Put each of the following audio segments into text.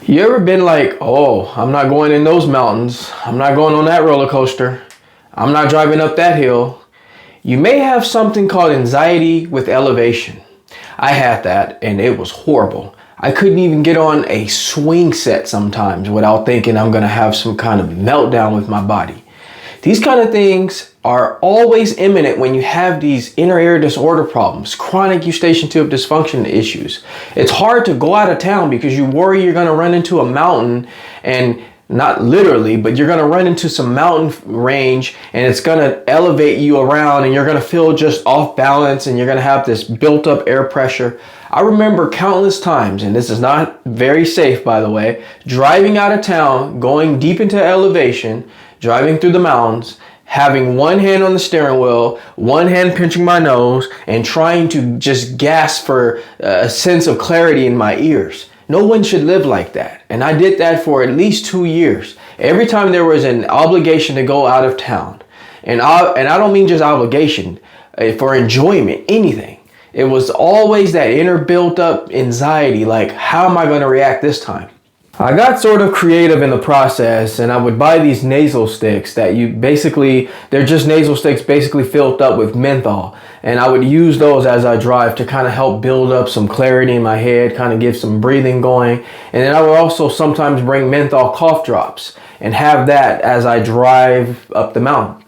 You ever been like, oh, I'm not going in those mountains. I'm not going on that roller coaster. I'm not driving up that hill. You may have something called anxiety with elevation. I had that and it was horrible. I couldn't even get on a swing set sometimes without thinking I'm gonna have some kind of meltdown with my body. These kind of things are always imminent when you have these inner ear disorder problems, chronic eustachian tube dysfunction issues. It's hard to go out of town because you worry you're going to run into a mountain, and not literally, but you're going to run into some mountain range and it's going to elevate you around and you're going to feel just off balance and you're going to have this built up air pressure. I remember countless times, and this is not very safe by the way, driving out of town, going deep into elevation, driving through the mountains, having one hand on the steering wheel, one hand pinching my nose, and trying to just gasp for a sense of clarity in my ears. No one should live like that. And I did that for at least 2 years. Every time there was an obligation to go out of town, and I don't mean just obligation, for enjoyment, anything. It was always that inner built up anxiety, like, how am I going to react this time? I got sort of creative in the process, and I would buy these nasal sticks that they're just nasal sticks basically filled up with menthol. And I would use those as I drive to kind of help build up some clarity in my head, kind of give some breathing going. And then I would also sometimes bring menthol cough drops and have that as I drive up the mountain.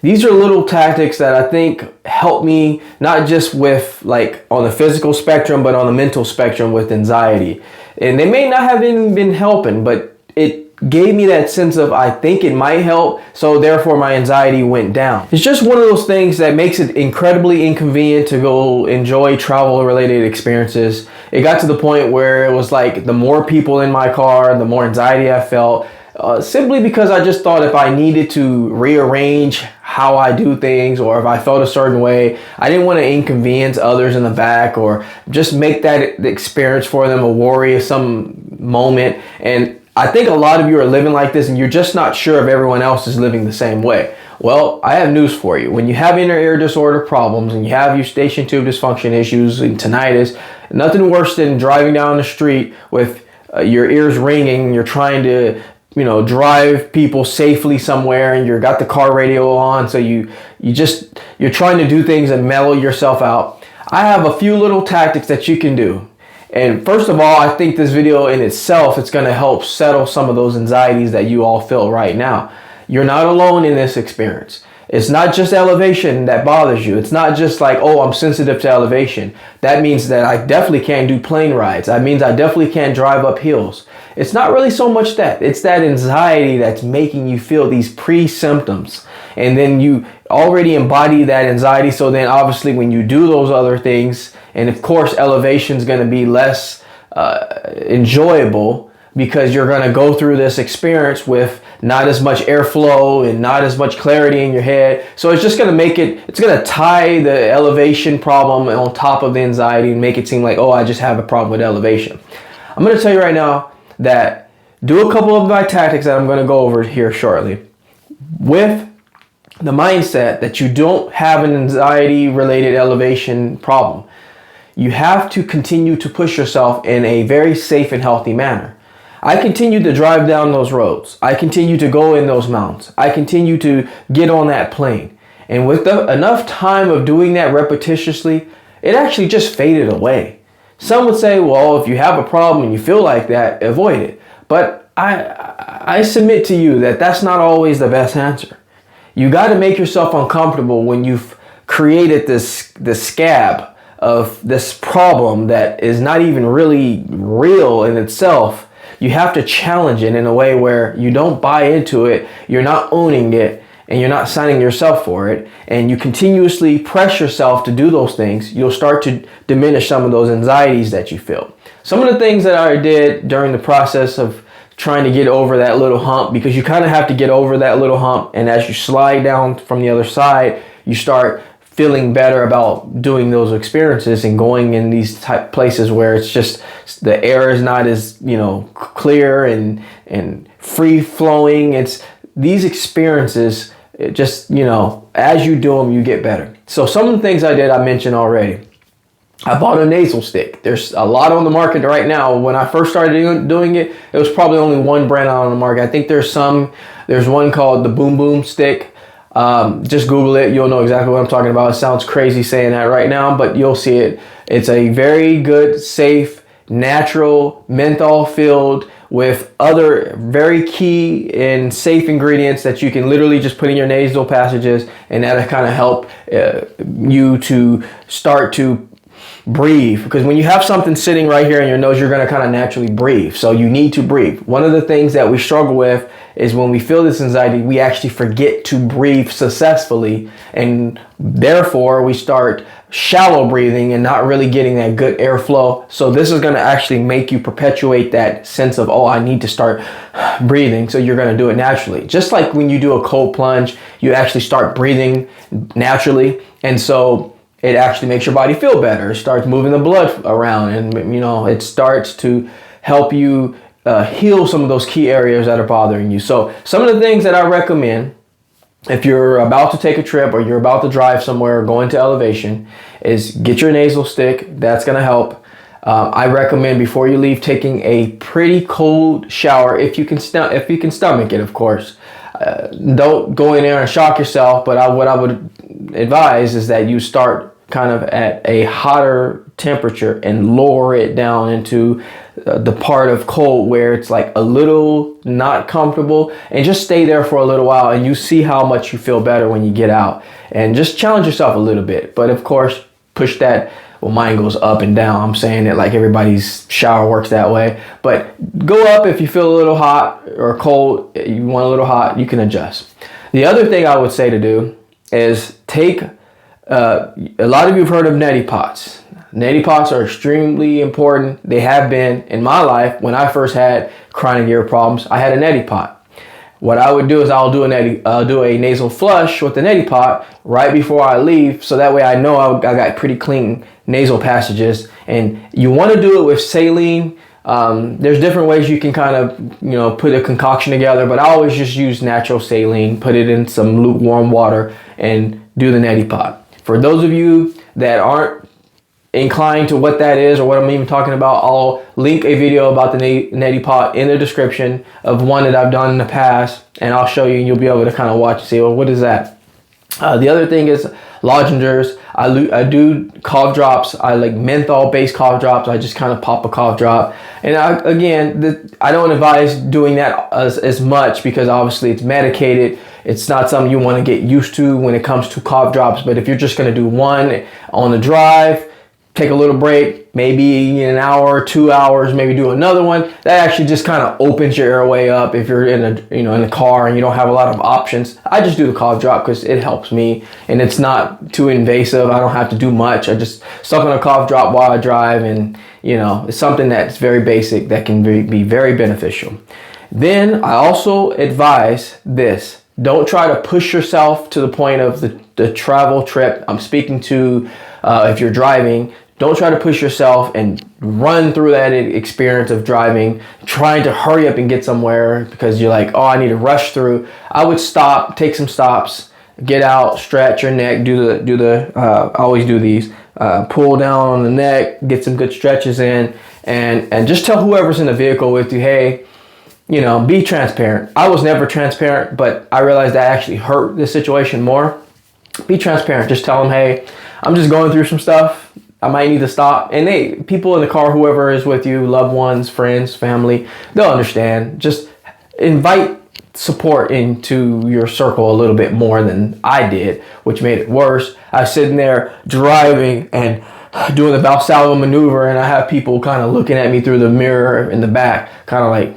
These are little tactics that I think help me not just with like on the physical spectrum, but on the mental spectrum with anxiety. And they may not have even been helping, but it gave me that sense of I think it might help, so therefore my anxiety went down. It's just one of those things that makes it incredibly inconvenient to go enjoy travel related experiences. It got to the point where it was like the more people in my car, the more anxiety I felt. Simply because I just thought if I needed to rearrange how I do things, or if I felt a certain way, I didn't want to inconvenience others in the back or just make that experience for them a worry of some moment. And I think a lot of you are living like this and you're just not sure if everyone else is living the same way. Well, I have news for you. When you have inner ear disorder problems and you have eustachian tube dysfunction issues and tinnitus, nothing worse than driving down the street with your ears ringing. You're trying to drive people safely somewhere and you've got the car radio on, so you're trying to do things and mellow yourself out. I have a few little tactics that you can do. And first of all, I think this video in itself, it's going to help settle some of those anxieties that you all feel right now. You're not alone in this experience. It's not just elevation that bothers you. It's not just like, oh, I'm sensitive to elevation. That means that I definitely can't do plane rides. That means I definitely can't drive up hills. It's not really so much that. It's that anxiety that's making you feel these pre-symptoms. And then you already embody that anxiety. So then obviously when you do those other things, and of course elevation is going to be less enjoyable because you're going to go through this experience with not as much airflow and not as much clarity in your head. So it's just going to it's going to tie the elevation problem on top of the anxiety and make it seem like, oh, I just have a problem with elevation. I'm going to tell you right now that do a couple of my tactics that I'm going to go over here shortly with the mindset that you don't have an anxiety related elevation problem. You have to continue to push yourself in a very safe and healthy manner. I continue to drive down those roads. I continue to go in those mountains. I continue to get on that plane. And with enough time of doing that repetitiously, it actually just faded away. Some would say, well, if you have a problem and you feel like that, avoid it. But I submit to you that that's not always the best answer. You got to make yourself uncomfortable when you've created this scab of this problem that is not even really real in itself. You have to challenge it in a way where you don't buy into it, you're not owning it, and you're not signing yourself for it, and you continuously press yourself to do those things, you'll start to diminish some of those anxieties that you feel. Some of the things that I did during the process of trying to get over that little hump, because you kind of have to get over that little hump, and as you slide down from the other side, you start feeling better about doing those experiences and going in these type places where it's just the air is not as clear and free flowing. It's these experiences, as you do them, you get better. So some of the things I did, I mentioned already. I bought a nasal stick. There's a lot on the market right now. When I first started doing it, it was probably only one brand out on the market. I think there's one called the Boom Boom stick. Just Google it. You'll know exactly what I'm talking about. It sounds crazy saying that right now, but you'll see it. It's a very good, safe, natural, menthol filled with other very key and safe ingredients that you can literally just put in your nasal passages, and that'll kind of help you to start to breathe. Because when you have something sitting right here in your nose, you're going to kind of naturally breathe. So you need to breathe. One of the things that we struggle with is when we feel this anxiety, we actually forget to breathe successfully, and therefore we start shallow breathing and not really getting that good airflow. So this is going to actually make you perpetuate that sense of, oh, I need to start breathing. So you're going to do it naturally. Just like when you do a cold plunge, you actually start breathing naturally. And so it actually makes your body feel better. It starts moving the blood around, and it starts to help you heal some of those key areas that are bothering you. So some of the things that I recommend if you're about to take a trip or you're about to drive somewhere or go into elevation is get your nasal stick. That's going to help. I recommend before you leave taking a pretty cold shower if you can stomach it, of course. Don't go in there and shock yourself, but what I would advise is that you start kind of at a hotter temperature and lower it down into the part of cold where it's like a little not comfortable, and just stay there for a little while, and you see how much you feel better when you get out. And just challenge yourself a little bit, but of course push that. Well, mine goes up and down. I'm saying it like everybody's shower works that way, but go up if you feel a little hot or cold. You want a little hot, you can adjust. The other thing I would say to do is take a lot of you have heard of neti pots. Neti pots are extremely important. They have been in my life. When I first had chronic ear problems, I had a neti pot. What I would do is I'll do a nasal flush with the neti pot right before I leave, so that way I know I got pretty clean nasal passages. And you want to do it with saline. There's different ways you can kind of put a concoction together, but I always just use natural saline, put it in some lukewarm water, and do the neti pot. For those of you that aren't inclined to what that is or what I'm even talking about, I'll link a video about the neti pot in the description of one that I've done in the past, and I'll show you, and you'll be able to kind of watch and see, well, what is that? The other thing is lozenges. I do cough drops. I like menthol based cough drops. I just kind of pop a cough drop. And I don't advise doing that as much, because obviously it's medicated. It's not something you want to get used to when it comes to cough drops. But if you're just going to do one on the drive, take a little break, maybe in an hour or 2 hours, maybe do another one. That actually just kind of opens your airway up if you're in a car and you don't have a lot of options. I just do the cough drop because it helps me, and it's not too invasive. I don't have to do much. I just suck on a cough drop while I drive, and it's something that's very basic that can be very beneficial. Then I also advise this. Don't try to push yourself to the point of the travel trip. I'm speaking to if you're driving. Don't try to push yourself and run through that experience of driving, trying to hurry up and get somewhere because you're like, oh, I need to rush through. I would stop, take some stops, get out, stretch your neck, I always do these, pull down on the neck, get some good stretches in, and just tell whoever's in the vehicle with you, hey, be transparent. I was never transparent, but I realized that actually hurt the situation more. Be transparent. Just tell them, hey, I'm just going through some stuff. I might need to stop. And people in the car, whoever is with you, loved ones, friends, family, they'll understand. Just invite support into your circle a little bit more than I did, which made it worse. I was sitting there driving and doing the Valsalva maneuver, and I have people kind of looking at me through the mirror in the back, kind of like,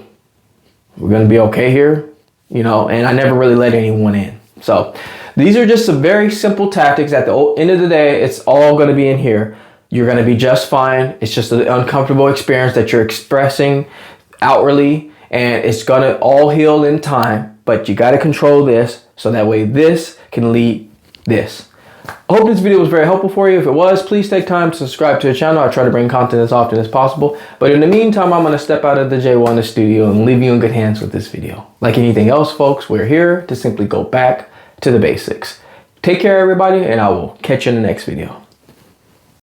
we're going to be okay here, and I never really let anyone in. So these are just some very simple tactics. At the end of the day, it's all going to be in here. You're going to be just fine. It's just an uncomfortable experience that you're expressing outwardly, and it's going to all heal in time, but you got to control this so that way this can lead this. I hope this video was very helpful for you. If it was, please take time to subscribe to the channel. I try to bring content as often as possible. But in the meantime, I'm going to step out of the Jaye Wellness Studio and leave you in good hands with this video. Like anything else, folks, we're here to simply go back to the basics. Take care, everybody, and I will catch you in the next video.